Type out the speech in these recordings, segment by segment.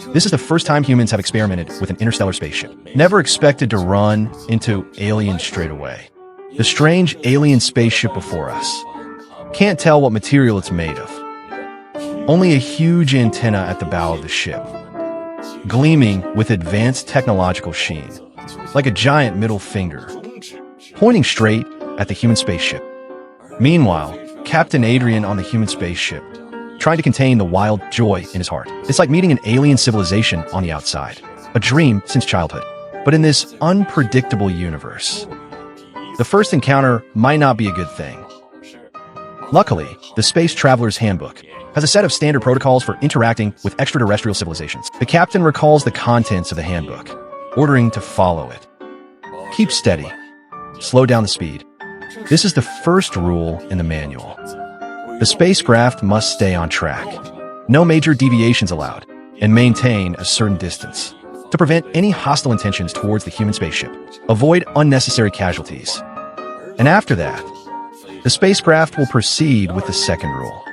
This is the first time humans have experimented with an interstellar spaceship. Never expected to run into aliens straight away. The strange alien spaceship before us. Can't tell what material it's made of. Only a huge antenna at the bow of the ship, gleaming with advanced technological sheen, like a giant middle finger, pointing straight at the human spaceship. Meanwhile, Captain Adrian on the human spaceship, trying to contain the wild joy in his heart. It's like meeting an alien civilization on the outside, a dream since childhood, but in this unpredictable universe. The first encounter might not be a good thing. Luckily, the Space Traveler's Handbook has a set of standard protocols for interacting with extraterrestrial civilizations. The captain recalls the contents of the handbook, ordering to follow it. Keep steady. Slow down the speed. This is the first rule in the manual. The spacecraft must stay on track. No major deviations allowed, and maintain a certain distance to prevent any hostile intentions towards the human spaceship. Avoid unnecessary casualties. And after that, the spacecraft will proceed with the second rule.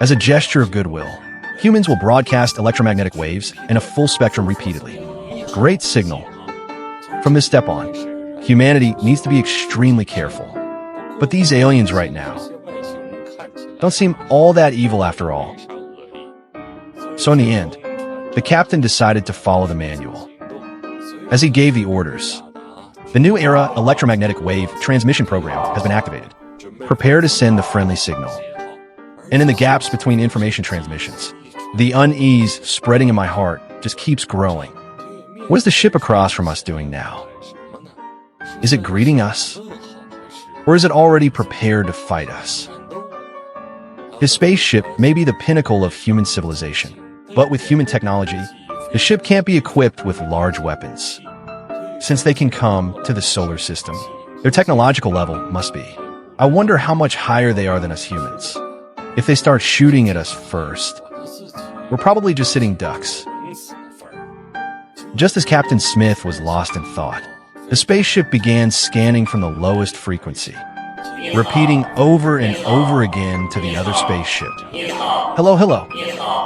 As a gesture of goodwill, humans will broadcast electromagnetic waves in a full spectrum repeatedly. Great signal. From this step on, humanity needs to be extremely careful. But these aliens right now don't seem all that evil after all. So in the end, the captain decided to follow the manual. As he gave the orders, the New Era electromagnetic wave transmission program has been activated. Prepare to send the friendly signal. And in the gaps between information transmissions, the unease spreading in my heart just keeps growing. What is the ship across from us doing now? Is it greeting us? Or is it already prepared to fight us? His spaceship may be the pinnacle of human civilization, but with human technology, the ship can't be equipped with large weapons. Since they can come to the solar system, their technological level must be. I wonder how much higher they are than us humans. If they start shooting at us first, we're probably just sitting ducks. Just as Captain Smith was lost in thought, the spaceship began scanning from the lowest frequency, repeating over and over again to the other spaceship. Hello, hello.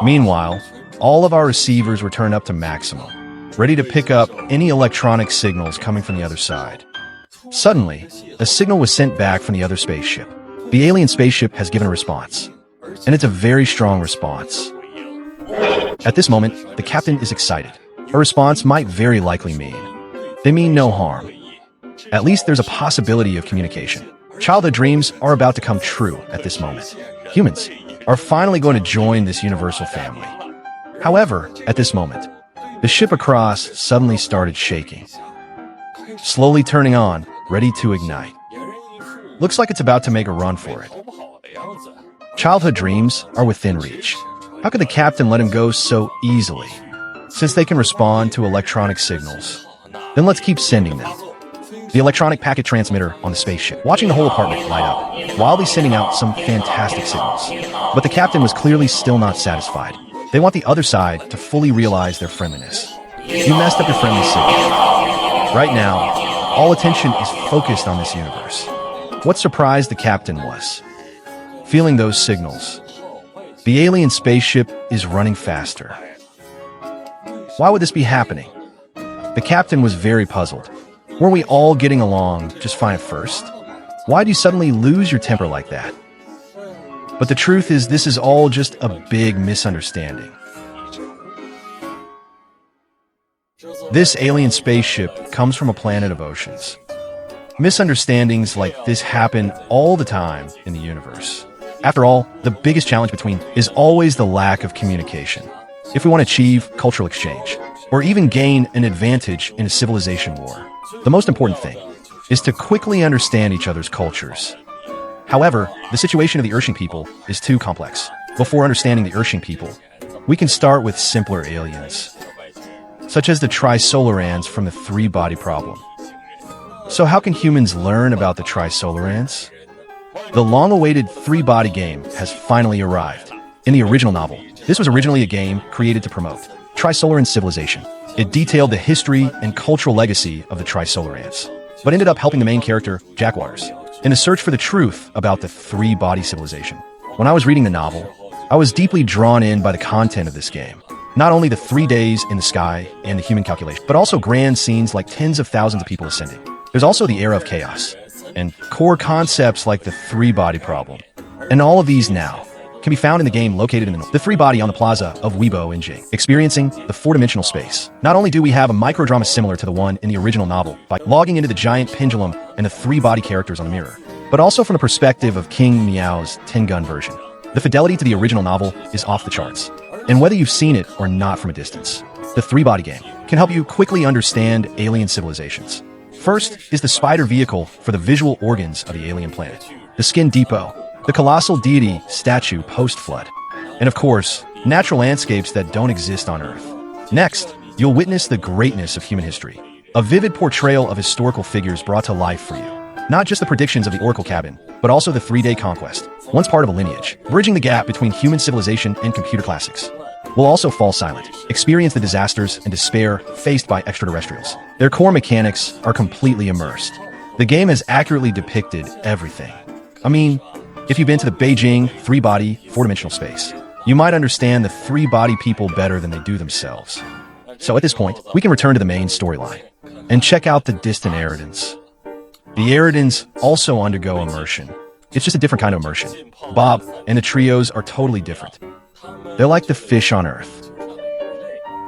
Meanwhile, all of our receivers were turned up to maximum, ready to pick up any electronic signals coming from the other side. Suddenly, a signal was sent back from the other spaceship. The alien spaceship has given a response, and it's a very strong response. At this moment, the captain is excited. A response might very likely mean they mean no harm. At least there's a possibility of communication. Childhood dreams are about to come true at this moment. Humans are finally going to join this universal family. However, at this moment, the ship across suddenly started shaking, slowly turning on, ready to ignite. Looks like it's about to make a run for it. Childhood dreams are within reach. How could the captain let him go so easily? Since they can respond to electronic signals, then let's keep sending them. The electronic packet transmitter on the spaceship, watching the whole apartment light up, wildly sending out some fantastic signals. But the captain was clearly still not satisfied. They want the other side to fully realize their friendliness. You messed up your friendly signal. Right now, all attention is focused on this universe. What surprised the captain was feeling those signals. The alien spaceship is running faster. Why would this be happening? The captain was very puzzled. Weren't we all getting along just fine at first? Why do you suddenly lose your temper like that? But the truth is, this is all just a big misunderstanding. This alien spaceship comes from a planet of oceans. Misunderstandings like this happen all the time in the universe. After all, the biggest challenge is always the lack of communication. If we want to achieve cultural exchange, or even gain an advantage in a civilization war, the most important thing is to quickly understand each other's cultures. However, the situation of the Urshan people is too complex. Before understanding the Urshan people, we can start with simpler aliens, such as the Trisolarans from the three-body problem. So how can humans learn about the Trisolarans? The long-awaited three-body game has finally arrived. In the original novel, this was originally a game created to promote Trisolaran civilization. It detailed the history and cultural legacy of the Trisolarans, but ended up helping the main character, Jack Waters, in the search for the truth about the three-body civilization. When I was reading the novel, I was deeply drawn in by the content of this game. Not only the 3 days in the sky and the human calculation, but also grand scenes like tens of thousands of people ascending. There's also the era of chaos, and core concepts like the three-body problem. And all of these now can be found in the game located in the three-body on the plaza of Weibo in Jing, experiencing the four-dimensional space. Not only do we have a microdrama similar to the one in the original novel by logging into the giant pendulum and the three-body characters on the mirror, but also from the perspective of King Miao's Tengun version. The fidelity to the original novel is off the charts. And whether you've seen it or not from a distance, the three-body game can help you quickly understand alien civilizations. First is the spider vehicle for the visual organs of the alien planet, the Skin Depot, the colossal deity statue post-flood, and of course, natural landscapes that don't exist on Earth. Next, you'll witness the greatness of human history, a vivid portrayal of historical figures brought to life for you. Not just the predictions of the Oracle Cabin, but also the three-day conquest, once part of a lineage, bridging the gap between human civilization and computer classics. We'll also fall silent, experience the disasters and despair faced by extraterrestrials. Their core mechanics are completely immersed. The game has accurately depicted everything. I mean, if you've been to the Beijing three-body, four-dimensional space, you might understand the three-body people better than they do themselves. So at this point, we can return to the main storyline and check out the distant Eridans. The Eridans also undergo immersion. It's just a different kind of immersion. Bob and the trios are totally different. They're like the fish on Earth.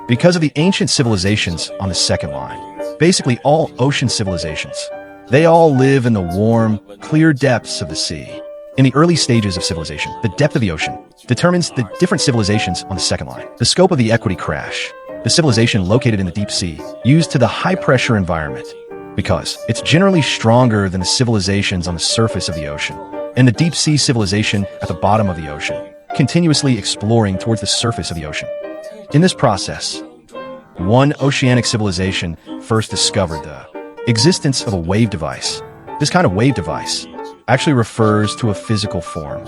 Because of the ancient civilizations on the second line, basically all ocean civilizations, they all live in the warm, clear depths of the sea. In the early stages of civilization, the depth of the ocean determines the different civilizations on the second line. The scope of the equity crash, the civilization located in the deep sea, used to the high-pressure environment, because it's generally stronger than the civilizations on the surface of the ocean, and the deep sea civilization at the bottom of the ocean, continuously exploring towards the surface of the ocean. In this process, one oceanic civilization first discovered the existence of a wave device. This kind of wave device actually refers to a physical form,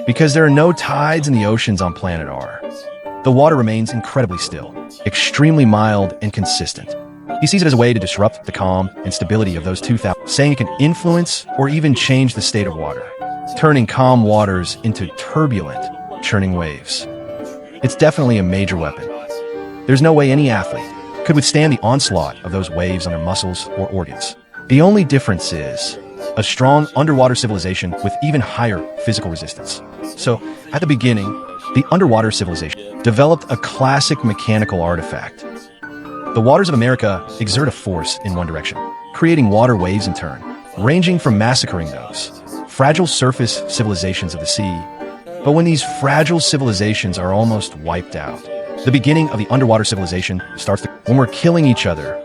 because there are no tides in the oceans on planet R. The water remains incredibly still, extremely mild and consistent. He sees it as a way to disrupt the calm and stability of those 2,000, saying it can influence or even change the state of water, turning calm waters into turbulent, churning waves. It's definitely a major weapon. There's no way any athlete could withstand the onslaught of those waves on their muscles or organs. The only difference is a strong underwater civilization with even higher physical resistance. So, at the beginning, the underwater civilization developed a classic mechanical artifact. The waters of America exert a force in one direction, creating water waves in turn, ranging from massacring those fragile surface civilizations of the sea. But when these fragile civilizations are almost wiped out, the beginning of the underwater civilization starts when we're killing each other.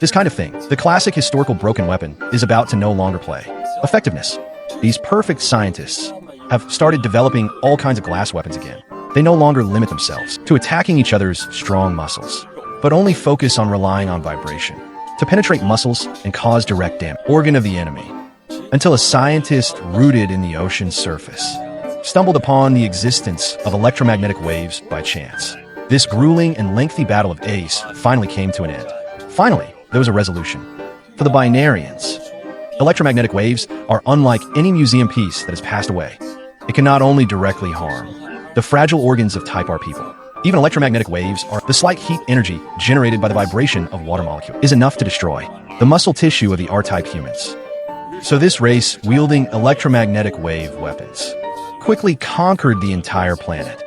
This kind of thing, the classic historical broken weapon, is about to no longer play. Effectiveness. These perfect scientists have started developing all kinds of glass weapons again. They no longer limit themselves to attacking each other's strong muscles, but only focus on relying on vibration to penetrate muscles and cause direct damage. Organ of the enemy. Until a scientist rooted in the ocean's surface stumbled upon the existence of electromagnetic waves by chance. This grueling and lengthy battle of Ace finally came to an end. Finally, there was a resolution. For the Binarians, electromagnetic waves are unlike any museum piece that has passed away. It can not only directly harm the fragile organs of Type R people, even electromagnetic waves are the slight heat energy generated by the vibration of water molecule is enough to destroy the muscle tissue of the R-type humans. So this race, wielding electromagnetic wave weapons, quickly conquered the entire planet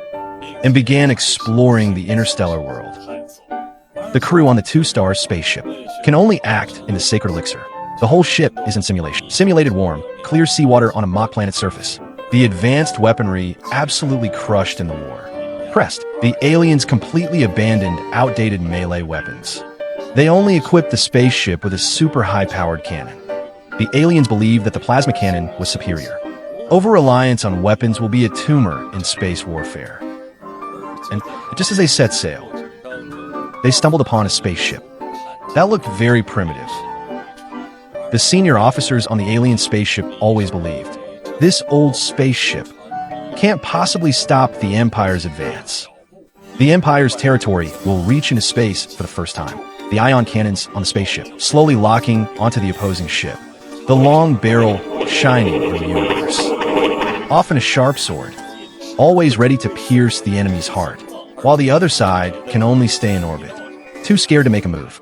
and began exploring the interstellar world. The crew on the two-star spaceship can only act in the sacred elixir. The whole ship is in simulation. Simulated warm, clear seawater on a mock planet surface. The advanced weaponry absolutely crushed in the war. Pressed, the aliens completely abandoned outdated melee weapons. They only equipped the spaceship with a super high-powered cannon. The aliens believed that the plasma cannon was superior. Over-reliance on weapons will be a tumor in space warfare. And just as they set sail, they stumbled upon a spaceship. That looked very primitive. The senior officers on the alien spaceship always believed, this old spaceship can't possibly stop the Empire's advance. The Empire's territory will reach into space for the first time. The ion cannons on the spaceship slowly locking onto the opposing ship. The long barrel shining in the universe. Often a sharp sword, always ready to pierce the enemy's heart, while the other side can only stay in orbit, too scared to make a move.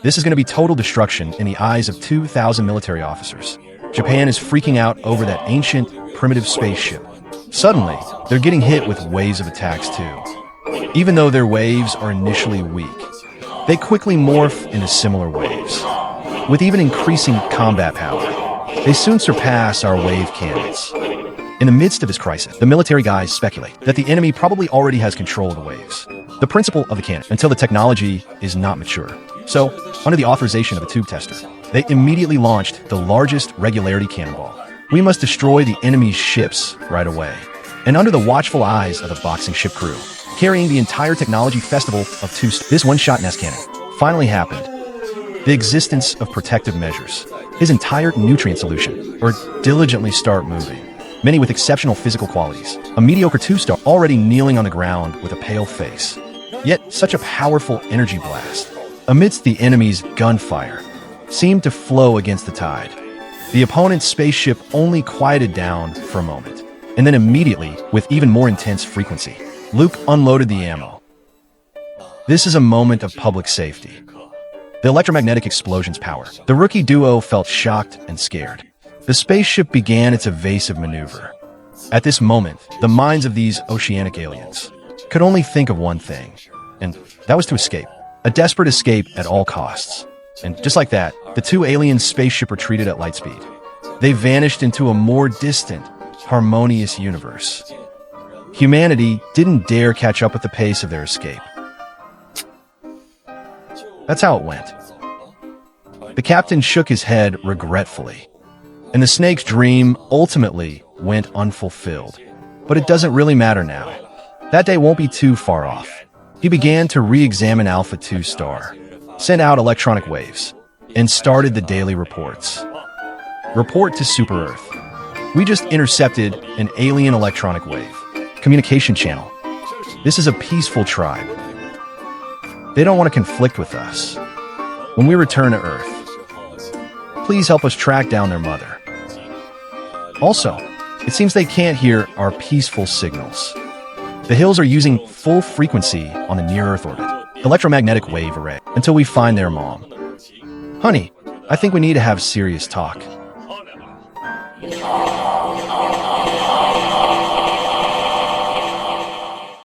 This is going to be total destruction in the eyes of 2,000 military officers. Japan is freaking out over that ancient, primitive spaceship. Suddenly, they're getting hit with waves of attacks too. Even though their waves are initially weak, they quickly morph into similar waves. With even increasing combat power, they soon surpass our wave cannons. In the midst of this crisis, the military guys speculate that the enemy probably already has control of the waves, the principle of the cannon, until the technology is not mature. So, under the authorization of a tube tester, they immediately launched the largest regularity cannonball. We must destroy the enemy's ships right away. And under the watchful eyes of the boxing ship crew, carrying the entire technology festival of this one-shot nest cannon finally happened. The existence of protective measures, his entire nutrient solution, or diligently start moving. Many with exceptional physical qualities, a mediocre two-star already kneeling on the ground with a pale face. Yet such a powerful energy blast, amidst the enemy's gunfire, seemed to flow against the tide. The opponent's spaceship only quieted down for a moment, and then immediately, with even more intense frequency, Luke unloaded the ammo. This is a moment of public safety. The electromagnetic explosion's power. The rookie duo felt shocked and scared. The spaceship began its evasive maneuver. At this moment, the minds of these oceanic aliens could only think of one thing, and that was to escape. A desperate escape at all costs. And just like that, the two alien spaceship retreated at light speed. They vanished into a more distant, harmonious universe. Humanity didn't dare catch up with the pace of their escape. That's how it went. The captain shook his head regretfully, and the snake's dream ultimately went unfulfilled. But it doesn't really matter now. That day won't be too far off. He began to re-examine Alpha 2 Star, sent out electronic waves, and started the daily reports. Report to Super Earth. We just intercepted an alien electronic wave. Communication channel. This is a peaceful tribe. They don't want to conflict with us. When we return to Earth, please help us track down their mother. Also, it seems they can't hear our peaceful signals. The hills are using full frequency on the near-Earth orbit, electromagnetic wave array, until we find their mom. Honey, I think we need to have serious talk.